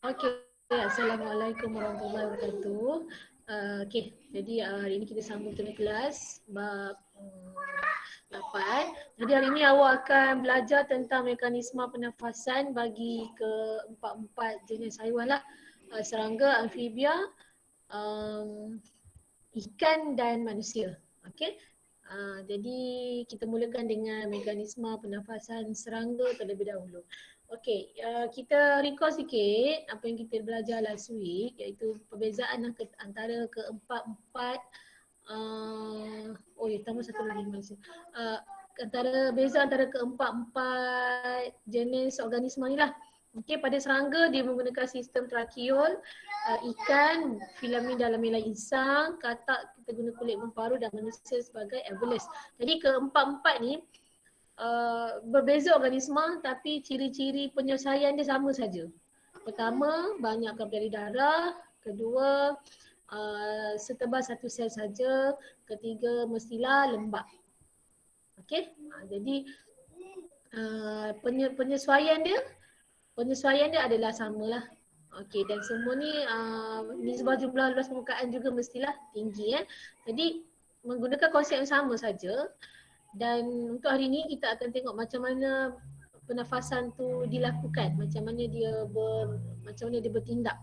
Okey, Assalamualaikum warahmatullahi wabarakatuh. Okey, jadi hari ini kita sambung tengah kelas bab 8. Jadi hari ini awak akan belajar tentang mekanisme pernafasan bagi keempat-empat jenis haiwan lah. Serangga, amfibia, ikan dan manusia. Okey. Jadi kita mulakan dengan mekanisme pernafasan serangga terlebih dahulu. Okey, kita recall sikit apa yang kita belajar last week, iaitu perbezaan antara keempat-empat tambah satu lagi Malaysia. Beza antara keempat-empat jenis organisma ni lah. Okey, pada serangga dia menggunakan sistem trakeol, ikan filamen dalam helai insang, katak kita guna kulit paru dan manusia sebagai alveolus. Jadi keempat-empat ni berbeza organisma tapi ciri-ciri penyelesaian dia sama saja. Pertama, banyak kapilari darah. Kedua, setebal satu sel saja. Ketiga, mestilah lembab. Okey, jadi penyesuaian dia adalah samalah. Okey, dan semua ni nisbah jumlah luas permukaan juga mestilah tinggi. Jadi menggunakan konsep yang sama saja. Dan untuk hari ini kita akan tengok macam mana pernafasan tu dilakukan, macam mana dia bertindak.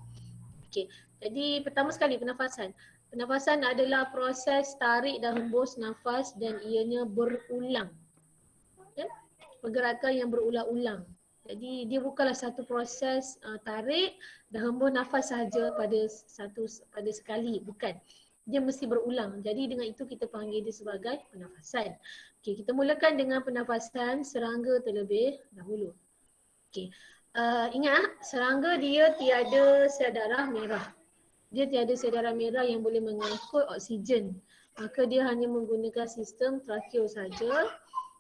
Okey. Jadi pertama sekali pernafasan. Pernafasan adalah proses tarik dan hembus nafas dan ianya berulang. Ya? Pergerakan yang berulang-ulang. Jadi dia bukanlah satu proses tarik dan hembus nafas sahaja pada sekali, bukan. Dia mesti berulang. Jadi dengan itu kita panggil dia sebagai pernafasan. Okey, kita mulakan dengan pernafasan serangga terlebih dahulu. Okey. Ingat, serangga dia tiada sel darah merah. Dia tiada sel darah merah yang boleh mengangkut oksigen. Maka dia hanya menggunakan sistem trakeol saja.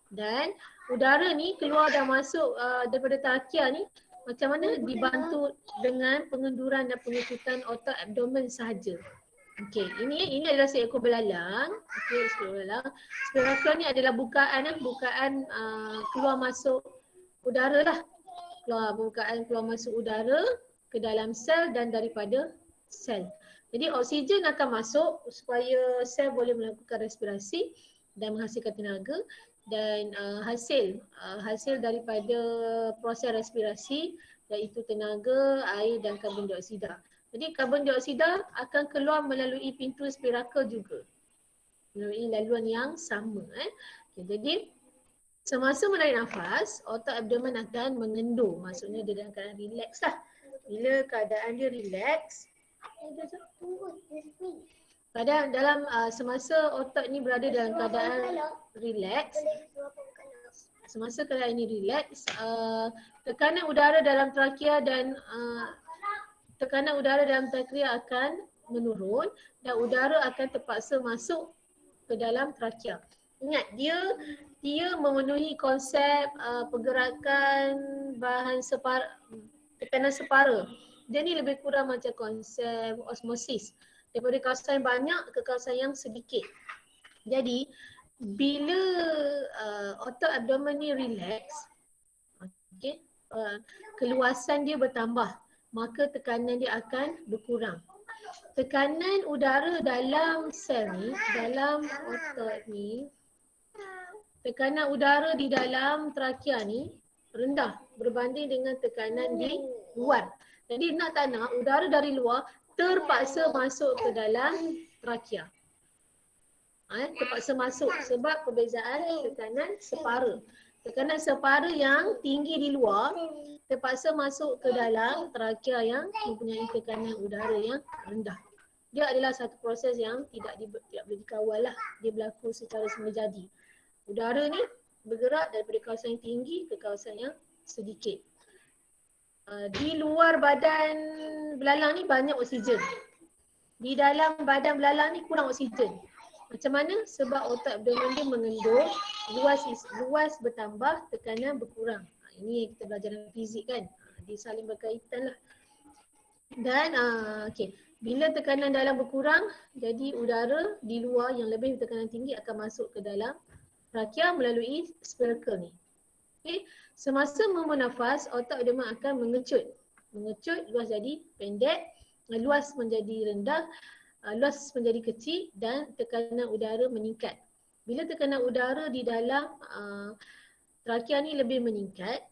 Dan udara ni keluar dan masuk daripada trakea ni macam mana dibantu dengan pengenduran dan pengetutan otot abdomen sahaja. Okey, ini adalah seekor belalang. Okey, seekor belalang. Spirakal ni adalah bukaan keluar masuk udara lah. Keluar masuk udara ke dalam sel dan daripada sel. Jadi oksigen akan masuk supaya sel boleh melakukan respirasi dan menghasilkan tenaga, dan hasil daripada proses respirasi iaitu tenaga, air dan karbon dioksida. Jadi karbon dioksida akan keluar melalui pintu spirakal juga, melalui laluan yang sama. Okay, jadi semasa menarik nafas, otot abdomen akan mengendur. Maksudnya dia dalam keadaan relax lah. Bila keadaan dia relax, semasa otot ni berada dalam keadaan relax, semasa keadaan ini relax, tekanan udara dalam trakea akan menurun dan udara akan terpaksa masuk ke dalam trakea. Ingat, dia memenuhi konsep pergerakan tekanan separa. Dia ni lebih kurang macam konsep osmosis. Daripada kawasan yang banyak ke kawasan yang sedikit. Jadi, bila otot abdomen ni relax, okay, keluasan dia bertambah, maka tekanan dia akan berkurang. Tekanan udara dalam sel ni, dalam otot ni, tekanan udara di dalam trakea ni rendah berbanding dengan tekanan di luar. Jadi nak tak nak, udara dari luar terpaksa masuk ke dalam trakea. Terpaksa masuk sebab perbezaan tekanan separa. Tekanan separa yang tinggi di luar terpaksa masuk ke dalam trakea yang mempunyai tekanan udara yang rendah. Dia adalah satu proses yang tidak boleh dikawal lah. Dia berlaku secara semula jadi. Udara ni bergerak daripada kawasan yang tinggi ke kawasan yang sedikit. Di luar badan belalang ni banyak oksigen. Di dalam badan belalang ni kurang oksigen. Macam mana? Sebab otot abdomen dia mengendur, luas bertambah, tekanan berkurang. Ini yang kita belajar dalam fizik kan. Dia saling berkaitan lah. Dan bila tekanan dalam berkurang, jadi udara di luar yang lebih tekanan tinggi akan masuk ke dalam trakea melalui spirakal ni. Okay. Semasa membernafas, otot abdomen akan mengecut. mengecut, luas jadi pendek, luas menjadi rendah, luas menjadi kecil dan tekanan udara meningkat. Bila tekanan udara di dalam trakea ni lebih meningkat,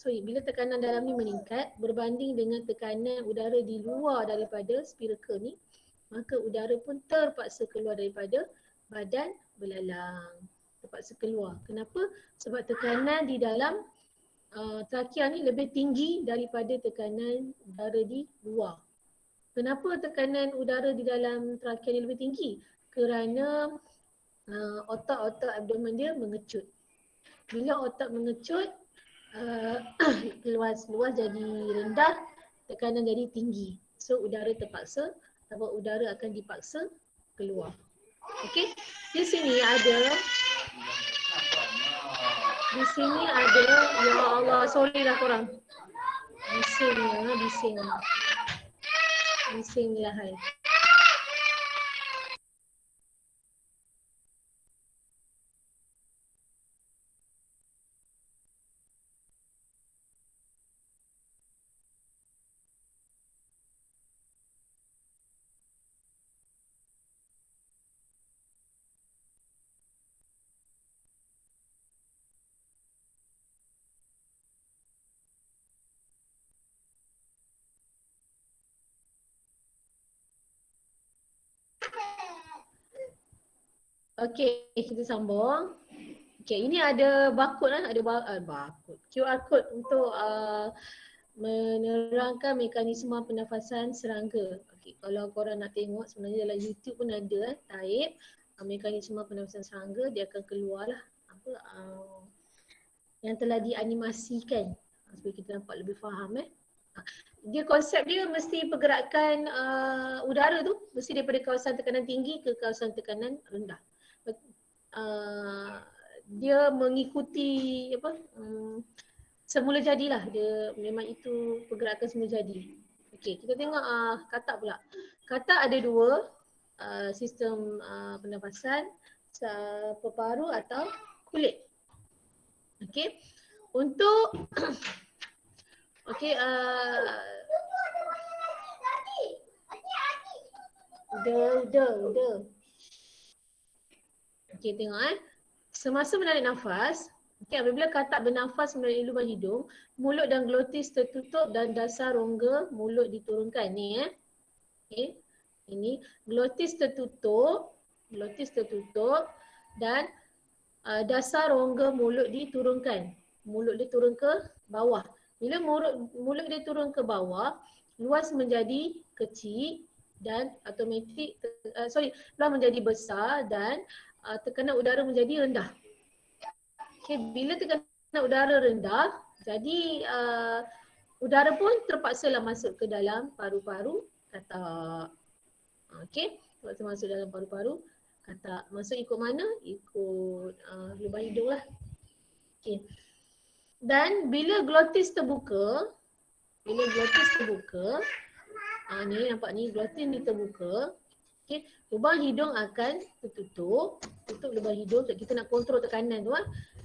bila tekanan dalam ni meningkat berbanding dengan tekanan udara di luar daripada spirakel ni, maka udara pun terpaksa keluar daripada badan belalang. Terpaksa keluar. Kenapa? Sebab tekanan di dalam trakea ni lebih tinggi daripada tekanan udara di luar. Kenapa tekanan udara di dalam trakea ni lebih tinggi? Kerana otak-otak abdomen dia mengecut. Bila otak mengecut, luas jadi rendah, tekanan jadi tinggi. So udara terpaksa, atau udara akan dipaksa keluar. Okey, di sini ada, ya Allah, sorry lah korang. Bising lah hai. Okey, kita sambung. Okey, ini ada barcode ada barcode. QR code untuk menerangkan mekanisme pernafasan serangga. Okey, kalau korang nak tengok sebenarnya dalam YouTube pun ada type mekanisme pernafasan serangga, dia akan keluarlah yang telah dianimasikan supaya kita nampak lebih faham Dia konsep dia mesti pergerakan udara tu mesti daripada kawasan tekanan tinggi ke kawasan tekanan rendah. Dia mengikuti semula jadilah, dia memang itu pergerakan semula jadi. Okey, kita tengok katak pula. Katak ada dua sistem pernafasan, paru-paru atau kulit. Okey, untuk okey, udah. Okey, tengok semasa menarik nafas, okey, apabila katak bernafas melalui lubang hidung, mulut dan glotis tertutup dan dasar rongga mulut diturunkan ni Okey. Ini glotis tertutup dan dasar rongga mulut diturunkan. Mulut dia turun ke bawah. Bila mulut dia turun ke bawah, luas menjadi kecil dan automatik luas menjadi besar dan tekanan udara menjadi rendah. Okay, bila tekanan udara rendah, jadi udara pun terpaksalah masuk ke dalam paru-paru katak. Okey, terpaksa masuk dalam paru-paru katak. Masuk ikut mana? Ikut lubang hidung lah. Okey. Dan bila glotis terbuka, ni nampak ni, glotis ni terbuka. Okey, lubang hidung akan tutup lubang hidung, kita nak kontrol tekanan tu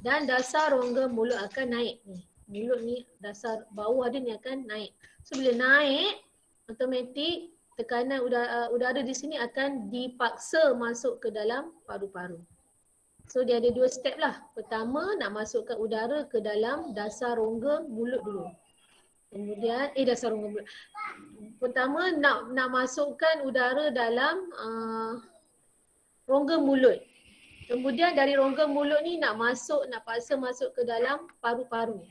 dan dasar rongga mulut akan naik ni. Mulut ni dasar bawah dia ni akan naik. So bila naik, automatik tekanan udara di sini akan dipaksa masuk ke dalam paru-paru. So dia ada dua step lah. Pertama nak masukkan udara ke dalam dasar rongga mulut dulu. Kemudian dasar rongga mulut. Pertama nak masukkan udara dalam rongga mulut. Kemudian dari rongga mulut ni nak paksa masuk ke dalam paru-paru.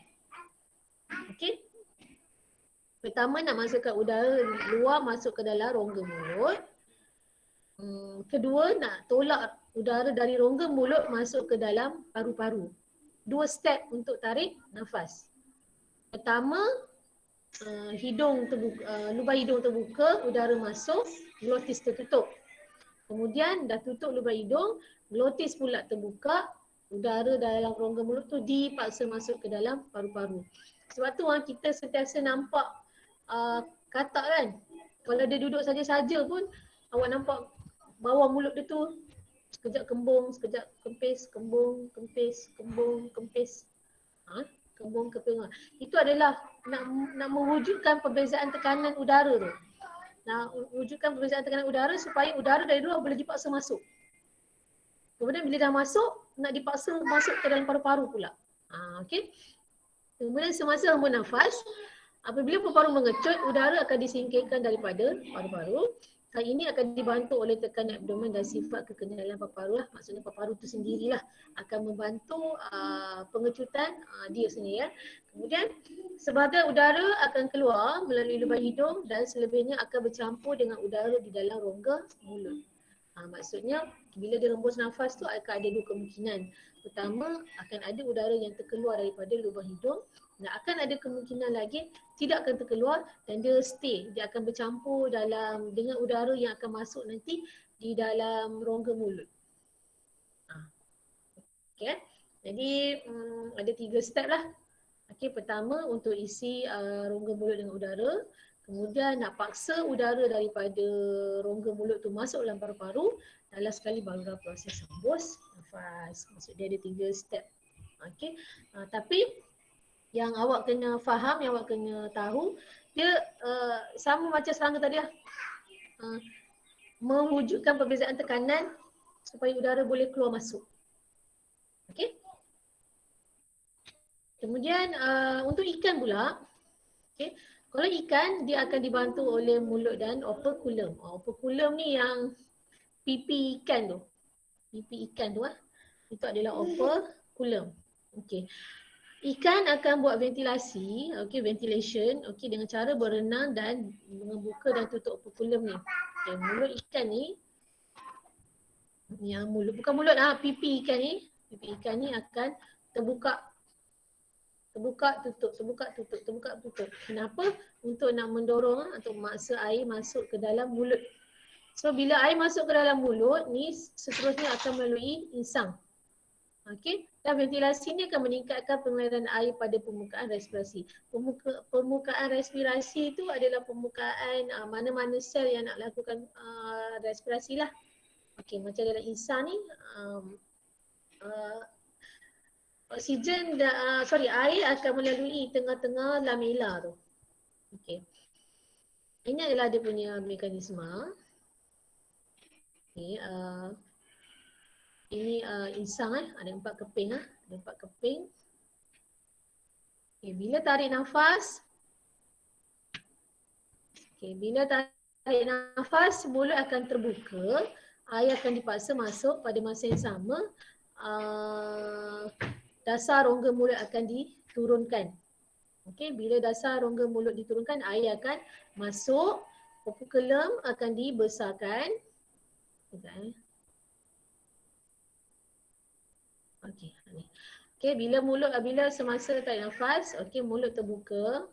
Okey. Pertama nak masukkan udara luar masuk ke dalam rongga mulut. Kedua nak tolak udara dari rongga mulut masuk ke dalam paru-paru. Dua step untuk tarik nafas. Pertama, lubang hidung terbuka, udara masuk, glotis tertutup. Kemudian dah tutup lubang hidung, glotis pula terbuka, udara dalam rongga mulut tu dipaksa masuk ke dalam paru-paru. Sebab tu kita sentiasa nampak katak kan. Kalau dia duduk saja-saja pun awak nampak bawah mulut dia tu sekejap kembung, sekejap kempis, kembung, kempis, kembung, kempis. kembung keping. Itu adalah nak mewujudkan perbezaan tekanan udara tu. Nak wujudkan perbezaan tekanan udara supaya udara dari luar boleh dipaksa masuk. Kemudian bila dah masuk, nak dipaksa masuk ke dalam paru-paru pula. Okey. Kemudian semasa hembus nafas, apabila paru-paru mengecut, udara akan disingkirkan daripada paru-paru. Hal ini akan dibantu oleh tekanan abdomen dan sifat kekenalan paru-paru lah. Maksudnya paru-paru itu sendirilah akan membantu pengecutan dia sendiri ya. Kemudian sebahagian udara akan keluar melalui lubang hidung dan selebihnya akan bercampur dengan udara di dalam rongga mulut. Maksudnya bila dia hembus nafas tu akan ada dua kemungkinan. Pertama, akan ada udara yang terkeluar daripada lubang hidung dan akan ada kemungkinan lagi tidak akan terkeluar dan dia stay. Dia akan bercampur dengan udara yang akan masuk nanti di dalam rongga mulut. Okay. Jadi ada 3 step lah. Okay, pertama untuk isi rongga mulut dengan udara. Kemudian nak paksa udara daripada rongga mulut tu masuk dalam paru-paru. Dan last sekali barulah proses hembus nafas. Maksud dia ada 3 step. Okay. Tapi yang awak kena faham, yang awak kena tahu, dia sama macam serangga tadi lah. Mewujudkan perbezaan tekanan supaya udara boleh keluar masuk. Okay. Kemudian untuk ikan pula, okay, kalau ikan dia akan dibantu oleh mulut dan operculum. Operculum ni yang pipi ikan tu. Pipi ikan tu itu adalah operculum. Okay. Ikan akan buat ventilasi, ventilation, dengan cara berenang dan membuka dan tutup operculum ni. Mulut ikan ni, yang mulut, bukan mulut pipi ikan ni akan terbuka, tutup. Kenapa? Untuk nak mendorong atau memaksa air masuk ke dalam mulut. So bila air masuk ke dalam mulut ni, seterusnya akan melalui insang. Okey, dan ventilasi ni akan meningkatkan pengaliran air pada permukaan respirasi. Permukaan respirasi itu adalah permukaan mana-mana sel yang nak lakukan respirasi lah. Okey, macam dalam insang ni, air akan melalui tengah-tengah lamela tu. Okey. Ini adalah dia punya mekanisme. Okey, ini insang ada 4 keping ada 4 keping. Okey, bila tarik nafas, mulut akan terbuka, air akan dipaksa masuk. Pada masa yang sama, dasar rongga mulut akan diturunkan. Okey, bila dasar rongga mulut diturunkan, air akan masuk, operculum akan dibesarkan. Okey, bila semasa tarik nafas, mulut terbuka,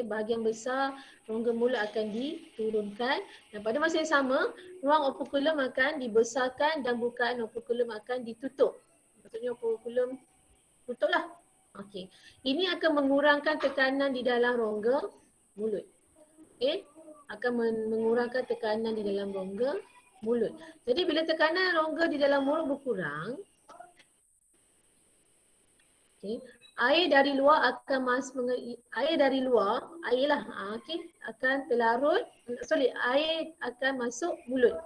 bahagian besar rongga mulut akan diturunkan dan pada masa yang sama, ruang operculum akan dibesarkan dan bukaan operculum akan ditutup. Maksudnya operculum tutuplah. Okey. Ini akan mengurangkan tekanan di dalam rongga mulut. Okey, akan mengurangkan tekanan di dalam rongga mulut. Jadi bila tekanan rongga di dalam mulut berkurang, air dari luar akan akan terlarut, air akan masuk mulut.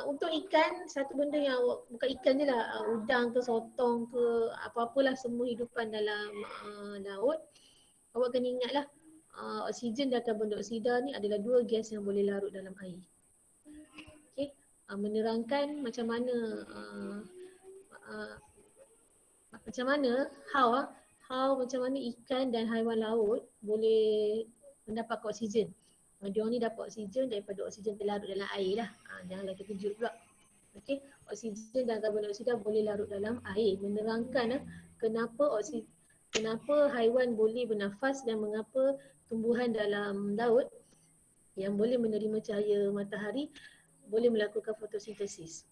Untuk ikan, satu benda yang bukan ikan je lah, udang ke, sotong ke, apa-apalah semua hidupan dalam laut, awak kena ingatlah oksigen dan karbon dioksida ni adalah 2 gas yang boleh larut dalam air. Okay. Menerangkan macam mana macam mana ikan dan haiwan laut boleh mendapat oksigen. Dia ni dapat oksigen daripada oksigen terlarut dalam air lah. Janganlah terkejut pula. Okey, oksigen dan karbon dioksida boleh larut dalam air. Menerangkan kenapa haiwan boleh bernafas dan mengapa tumbuhan dalam laut yang boleh menerima cahaya matahari boleh melakukan fotosintesis.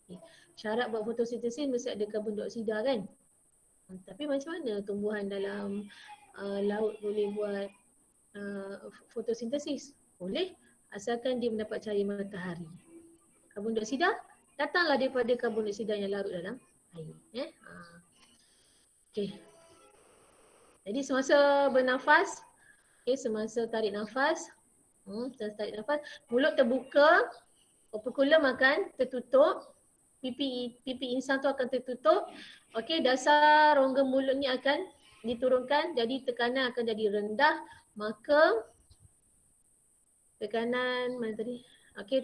Okay. Syarat buat fotosintesis mesti ada karbon dioksida kan? Tapi macam mana tumbuhan dalam laut boleh buat fotosintesis? Boleh, asalkan dia mendapat cahaya matahari. Karbon dioksida datanglah daripada karbon dioksida yang larut dalam air. Okey. Jadi semasa bernafas, semasa tarik nafas, mulut terbuka, operculum akan tertutup, pipi insan tu akan tertutup. Dasar rongga mulut ni akan diturunkan, jadi tekanan akan jadi rendah, maka tekanan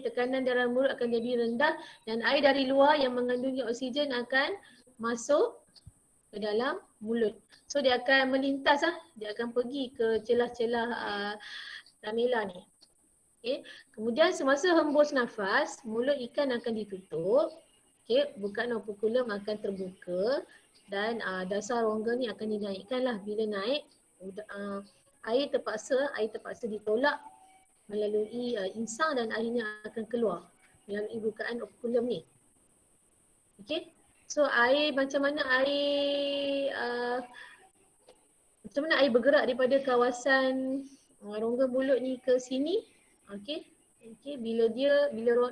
tekanan dalam mulut akan jadi rendah dan air dari luar yang mengandungi oksigen akan masuk ke dalam mulut. So dia akan melintas dia akan pergi ke celah-celah lamela ni. Kemudian semasa hembus nafas, mulut ikan akan ditutup. Bukaan operculum akan terbuka dan dasar rongga ni akan dinaikkanlah. Bila naik, air terpaksa ditolak melalui insang dan akhirnya akan keluar melalui bukaan operculum ni. So air macam mana air bergerak daripada kawasan rongga mulut ni ke sini. Bila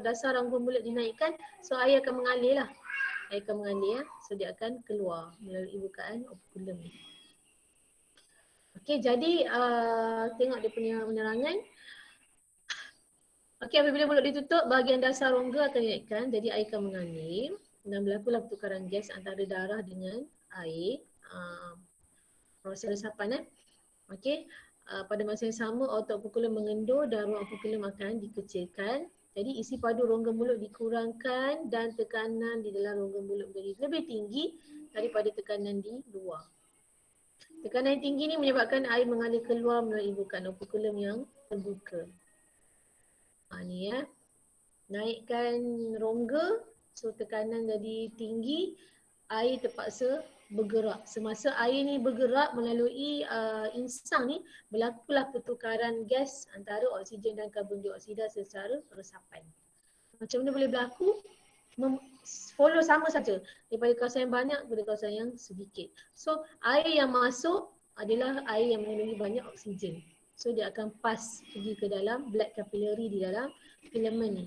dasar rongga mulut dinaikkan, so air akan mengalir lah. Air akan mengalir so dia akan keluar melalui bukaan operculum ni. Jadi tengok dia punya penerangan. Apabila mulut ditutup, bahagian dasar rongga akan dinaikkan, jadi air akan mengalir dan berlakulah pertukaran gas antara darah dengan air. Proses resapan. Pada masa yang sama, otot operculum mengendur dan ruang operculum akan dikecilkan. Jadi isi padu rongga mulut dikurangkan dan tekanan di dalam rongga mulut menjadi lebih tinggi daripada tekanan di luar. Tekanan yang tinggi ni menyebabkan air mengalir keluar melalui bukaan operculum yang terbuka. Ni naikkan rongga, so tekanan jadi tinggi, air terpaksa bergerak. Semasa air ni bergerak melalui insang ni, berlakulah pertukaran gas antara oksigen dan karbon dioksida secara resapan. Macam mana boleh berlaku? Follow sama saja daripada kawasan yang banyak kepada kawasan yang sedikit. So air yang masuk adalah air yang mengandungi banyak oksigen. So dia akan pass pergi ke dalam blood capillary di dalam filament ni.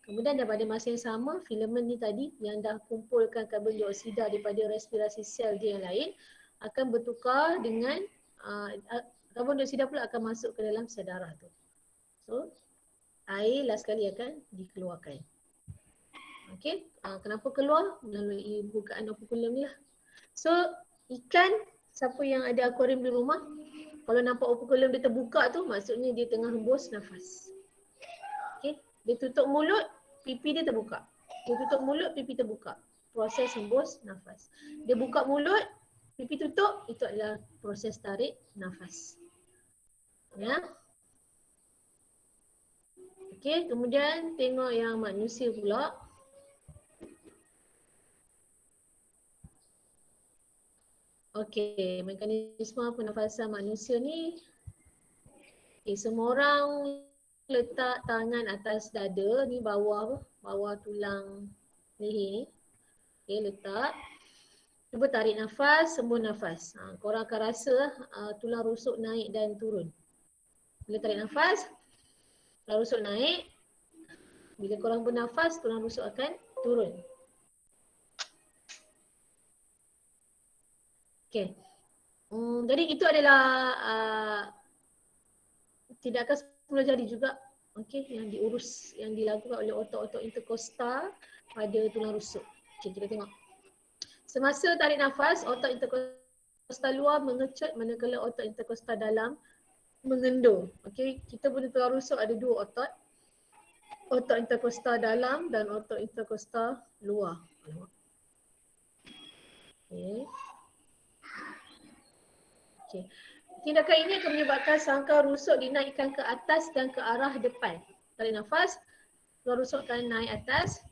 Kemudian daripada masa yang sama, filament ni tadi yang dah kumpulkan karbon dioksida daripada respirasi sel dia yang lain akan bertukar dengan karbon dioksida pula akan masuk ke dalam sel darah tu. So air last kali akan dikeluarkan. Kenapa keluar? Melalui bukaan operculum ni lah. So ikan, siapa yang ada akuarium di rumah, kalau nampak operculum dia terbuka tu, maksudnya dia tengah hembus nafas. Dia tutup mulut, pipi dia terbuka. Dia tutup mulut, pipi terbuka. Proses hembus nafas. Dia buka mulut, pipi tutup, itu adalah proses tarik nafas. Kemudian tengok yang manusia pula. Mekanisme pernafasan manusia ni, semua orang letak tangan atas dada ni, bawah tulang leher ni. Letak. Cuba tarik nafas, sembun nafas. Korang akan rasa tulang rusuk naik dan turun. Bila tarik nafas, tulang rusuk naik. Bila korang bernafas, tulang rusuk akan turun. Jadi itu adalah tindakan 10 jari juga yang diurus, yang dilakukan oleh otot-otot interkostal pada tulang rusuk. Kita tengok. Semasa tarik nafas, otot interkostal luar mengecut, manakala otot interkostal dalam mengendur. Kita punya tulang rusuk ada dua otot. Otot interkostal dalam dan otot interkostal luar. Tindakan ini akan menyebabkan sangkar rusuk dinaikkan ke atas dan ke arah depan. Tarik nafas, tulang rusuk akan naik atas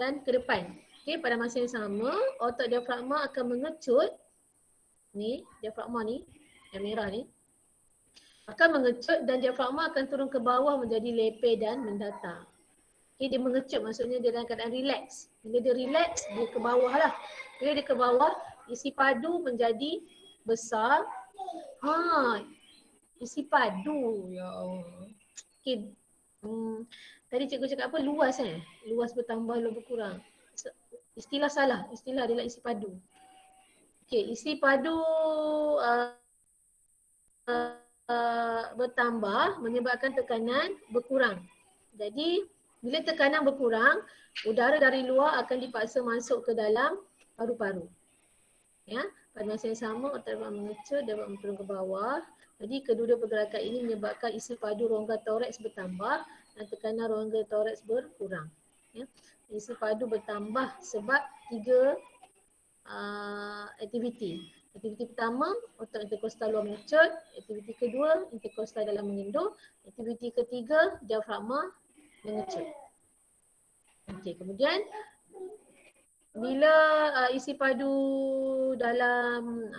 dan ke depan. Pada masa yang sama, otot diafragma akan mengecut. Ni, diafragma ni, yang merah ni. Akan mengecut dan diafragma akan turun ke bawah menjadi leper dan mendatar. Dia mengecut, maksudnya dia dalam keadaan relax. Bila dia relax, dia ke bawah lah. Bila dia ke bawah, isi padu menjadi besar. Isi padu. Ya Allah. Tadi cikgu cakap apa? Luas Luas bertambah, luas berkurang. Istilah salah. Istilah adalah isi padu. Okey, isi padu uh, bertambah menyebabkan tekanan berkurang. Jadi bila tekanan berkurang, udara dari luar akan dipaksa masuk ke dalam paru-paru. Ya, pada masa yang sama otak dapat mengecut, dapat menurun ke bawah. Jadi kedua-dua pergerakan ini menyebabkan isi padu rongga toraks bertambah dan tekanan rongga toraks berkurang. Ya. Isi padu bertambah sebab tiga aktiviti. Aktiviti pertama, otot interkostal luar mengecut. Aktiviti kedua, interkostal dalam mengendur. Aktiviti ketiga, diafragma mengecut. Okey, kemudian bila isi padu dalam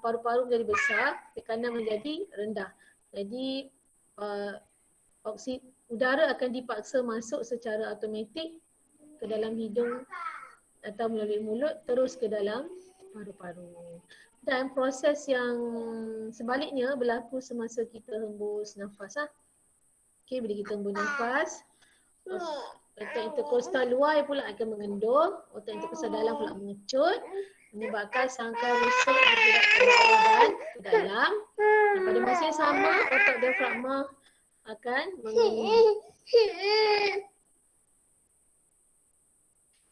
paru-paru menjadi besar, tekanan menjadi rendah. Jadi udara akan dipaksa masuk secara automatik ke dalam hidung atau melalui mulut terus ke dalam paru-paru. Dan proses yang sebaliknya berlaku semasa kita hembus nafas. Okey, bila kita hembus nafas, otot interkostal luar pula akan mengendur, otot interkostal dalam pula mengecut, menyebabkan sangkar rusuk bergerak ke bawah dan ke dalam. Dan pada masa yang sama, otot diafragma akan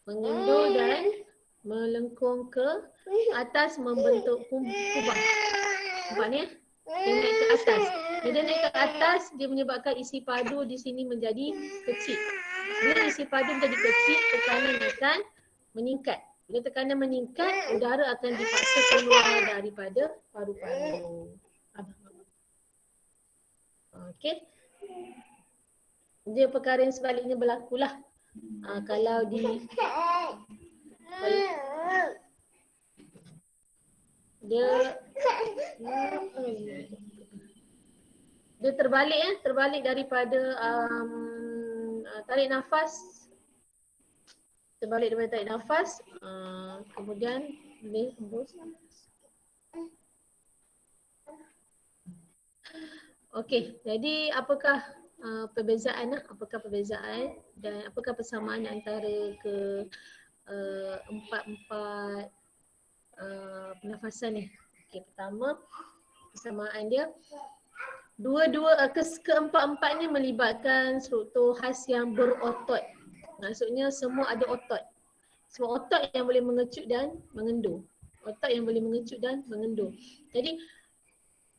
mengendur dan melengkung ke atas membentuk kubah. Nampak ni? Dia naik ke atas. Bila dia naik ke atas, dia menyebabkan isi padu di sini menjadi kecil. Bila isi padu menjadi kecil, tekanan akan meningkat. Bila tekanan meningkat, udara akan dipaksa keluar daripada paru-paru. Okey. Dia perkara yang sebaliknya berlakulah. Kalau dia terbalik daripada tarik nafas, kemudian boleh hembus. Okey, jadi apakah perbezaan dan apakah persamaan antara empat pernafasan ni? Okey, pertama persamaan dia keempat-empatnya melibatkan struktur khas yang berotot. Maksudnya semua ada otot. Semua otot yang boleh mengecut dan mengendur. Jadi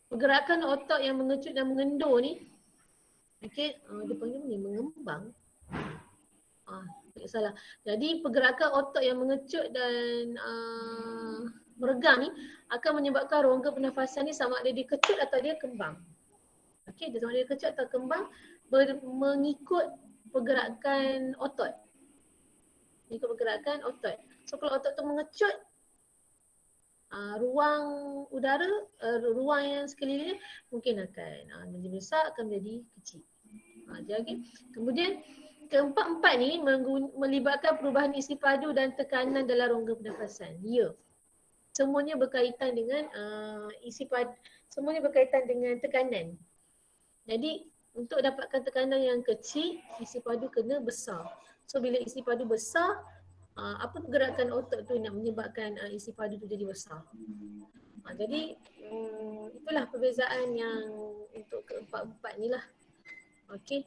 pergerakan otot yang mengecut dan mengendur ni, okey, dia panggil ni mengembang. Tak salah. Jadi pergerakan otot yang mengecut dan meregang ni akan menyebabkan rongga pernafasan ni sama ada dia kecut atau dia kembang. Okey, dia sama ada dia kecut atau kembang mengikut pergerakan otot. So kalau otot tu mengecut, ruang udara, ruang yang sekelilingnya mungkin akan menjadi besar, akan menjadi kecil. Jadi kemudian keempat-empat ni melibatkan perubahan isi padu dan tekanan dalam rongga pernafasan. Ya. Semuanya berkaitan dengan semuanya berkaitan dengan tekanan. Jadi untuk dapatkan tekanan yang kecil, isi padu kena besar. So bila isi padu besar, apa pergerakan otot tu nak menyebabkan isi padu tu jadi besar. Jadi itulah perbezaan yang untuk keempat-empat ni lah. Okey.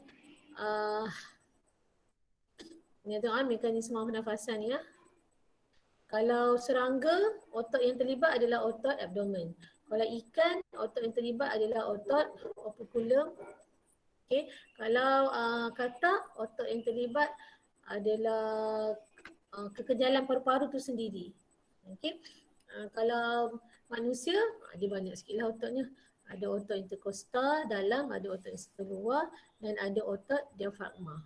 Ni tengok mekanisme pernafasan ni ya. Kalau serangga, otot yang terlibat adalah otot abdomen. Kalau ikan, otot yang terlibat adalah otot operculum. Okey. Kalau katak, otot yang terlibat adalah kekejalan paru-paru tu sendiri. Okey. Kalau manusia, dia banyak sikitlah ototnya. Ada otot interkostal dalam, ada otot interkostal luar dan ada otot diafragma.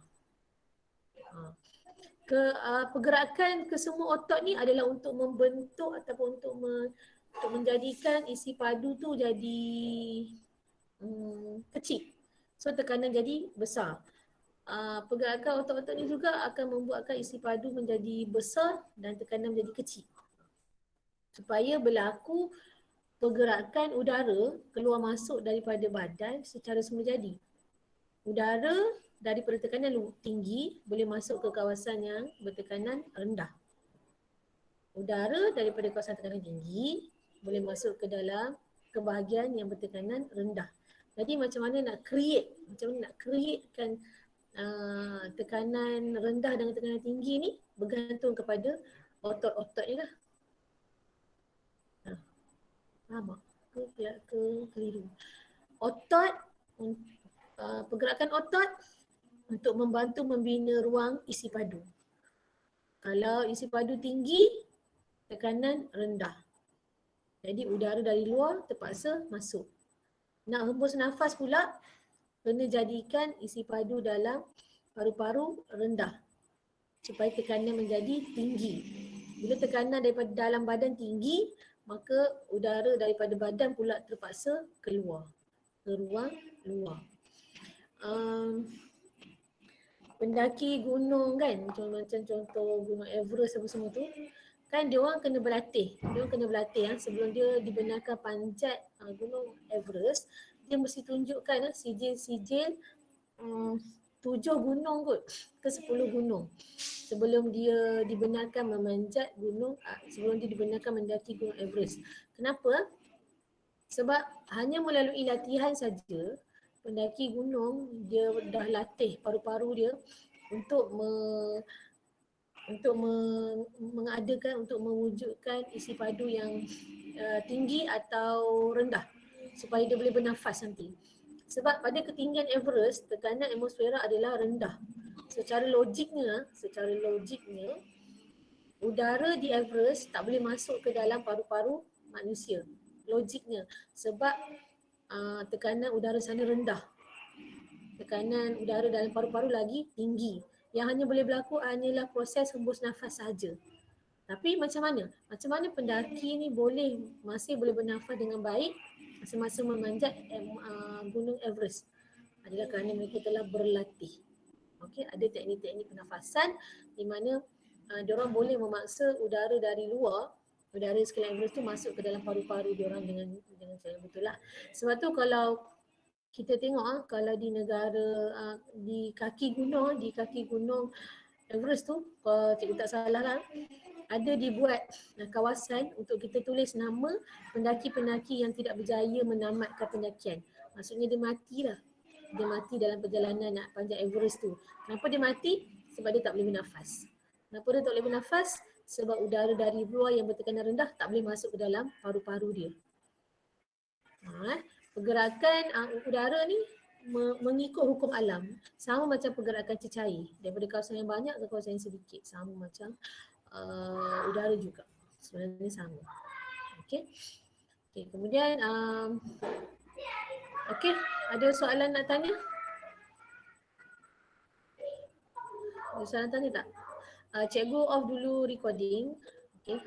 Pergerakan ke semua otot ni adalah untuk membentuk ataupun untuk menjadikan isi padu tu jadi kecil. So tekanan jadi besar. Pergerakan otot-otot ni juga akan membuatkan isi padu menjadi besar dan tekanan menjadi kecil. Supaya berlaku pergerakan udara keluar masuk daripada badan secara semula jadi. Udara daripada tekanan tinggi boleh masuk ke kawasan yang bertekanan rendah. udara daripada kawasan tekanan tinggi boleh masuk ke dalam kebahagian yang bertekanan rendah. Jadi macam mana nak createkan tekanan rendah dengan tekanan tinggi ni bergantung kepada otot-otot ni lah. Faham tak? Ke keliru. Otot, pergerakan otot untuk membantu membina ruang isi padu. Kalau isi padu tinggi, tekanan rendah. Jadi udara dari luar terpaksa masuk. Nak hembus nafas pula, kena jadikan isi padu dalam paru-paru rendah supaya tekanan menjadi tinggi. Bila tekanan daripada dalam badan tinggi, maka udara daripada badan pula terpaksa keluar ke ruang luar. Pendaki gunung kan, macam contoh Gunung Everest apa semua tu, kan dia orang kena berlatih. Sebelum dia dibenarkan panjat Gunung Everest, dia mesti tunjukkan sijil-sijil 7 gunung kot ke 10 gunung sebelum dia dibenarkan memanjat gunung, sebelum dia dibenarkan mendaki Gunung Everest. Kenapa? Sebab hanya melalui latihan saja pendaki gunung dia dah latih paru-paru dia untuk mengadakan, untuk mewujudkan isi padu yang tinggi atau rendah supaya dia boleh bernafas nanti. Sebab pada ketinggian Everest, tekanan atmosfera adalah rendah. Secara logiknya, udara di Everest tak boleh masuk ke dalam paru-paru manusia. Logiknya. Sebab tekanan udara sana rendah. Tekanan udara dalam paru-paru lagi tinggi. Yang hanya boleh berlaku hanyalah proses hembus nafas saja. Tapi macam mana? Macam mana pendaki ni masih boleh bernafas dengan baik semasa memanjat Gunung Everest? Adalah kerana mereka telah berlatih. Okey, ada teknik-teknik pernafasan di mana diorang boleh memaksa udara dari luar, udara sekeliling Everest tu masuk ke dalam paru-paru diorang dengan cara betul lah. Sebab tu kalau kita tengok kalau di negara di kaki gunung Everest tu, kalau cikgu tak salah lah, ada dibuat kawasan untuk kita tulis nama pendaki-pendaki yang tidak berjaya menamatkan pendakian. Maksudnya dia mati lah. Dia mati dalam perjalanan nak panjat Everest tu. Kenapa dia mati? Sebab dia tak boleh bernafas. Kenapa dia tak boleh bernafas? Sebab udara dari luar yang bertekanan rendah tak boleh masuk ke dalam paru-paru dia. Pergerakan udara ni mengikut hukum alam. Sama macam pergerakan cecair. Daripada kawasan yang banyak ke kawasan yang sedikit. Sama macam udara juga. Sebenarnya sama. Okey. Kemudian ada soalan nak tanya? Ada soalan tanya tak? Cikgu off dulu recording. Okey.